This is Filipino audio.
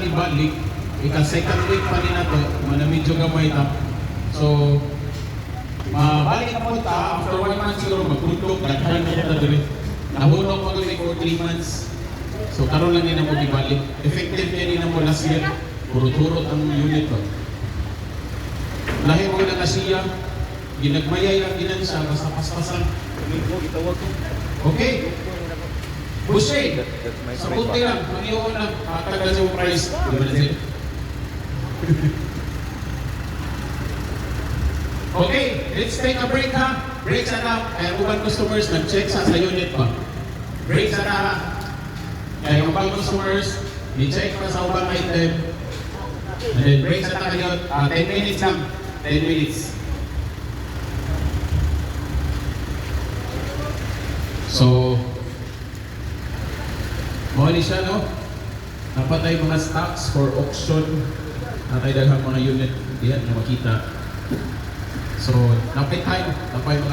ni balik, ika-second week pa rin na to, medyo gamay ta. So, mabalik na po ta, after 1 month siguro magpuntok, naghan na ta diri. Nahunok mo kami for 3 months. So, karon lang yun na mo ibalik. Effective yan na mo last year. Puro-turot ang unit ko. Lahi mo na siya, ginagmayay lang ginan siya, basta paspasan. Okay. Busay, sa puti lang, mag-iwan lang, matagal sa price. Okay, let's take a break ha. Break sa na, kaya ubang customers nag-check sa unit pa. Break sa na ha. Kaya ubang customers, i-check pa sa ubang item. And then break sa na kayo, 10 minutes lang. 10 minutes. So, mawali siya, no? Napatay mga stocks for auction. Natay daghang mga unit diyan na makita. So, napay time, napay mga